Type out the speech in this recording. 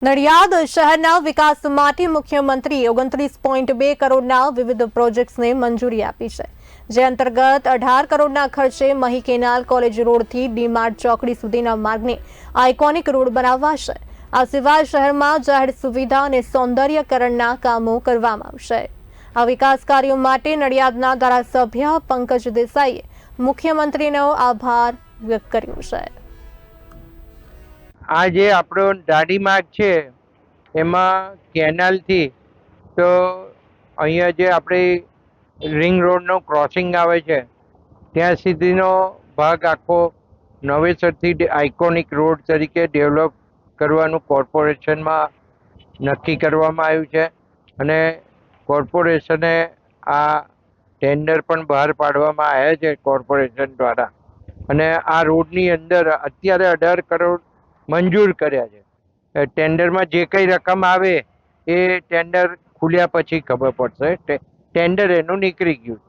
નડિયાદ શહેરના વિકાસ માટે મુખ્યમંત્રી 29.2 કરોડના વિવિધ પ્રોજેક્ટ્સને મંજૂરી આપી છે, જે અંતર્ગત 18 કરોડના ખર્ચે મહી કેનાલ કોલેજ રોડથી ડીમાર્ટ ચોકડી સુધીના માર્ગને આઇકોનિક રોડ બનાવાશે। આ સિવાય શહેરમાં જાહેર સુવિધા અને સૌંદર્યકરણના કામો કરવામાં આવશે। આ વિકાસ કાર્યો માટે નડિયાદના ધારાસભ્ય પંકજ દેસાઈએ મુખ્યમંત્રીનો આભાર વ્યક્ત કર્યો છે। આ જે આપણો દાંડી માર્ગ છે એમાં કેનાલથી તો અહીંયા જે આપણી રિંગ રોડનો ક્રોસિંગ આવે છે ત્યાં સુધીનો ભાગ આખો નવેસરથી આઇકોનિક રોડ તરીકે ડેવલપ કરવાનું કોર્પોરેશનમાં નક્કી કરવામાં આવ્યું છે અને કોર્પોરેશને આ ટેન્ડર પણ બહાર પાડવામાં આવ્યા છે કોર્પોરેશન દ્વારા અને આ રોડની અંદર અત્યારે 18 કરોડ મંજૂર કર્યા છે। ટેન્ડરમાં જે કંઈ રકમ આવે એ ટેન્ડર ખુલ્યા પછી ખબર પડશે। ટેન્ડર એનું નીકળી ગયું છે।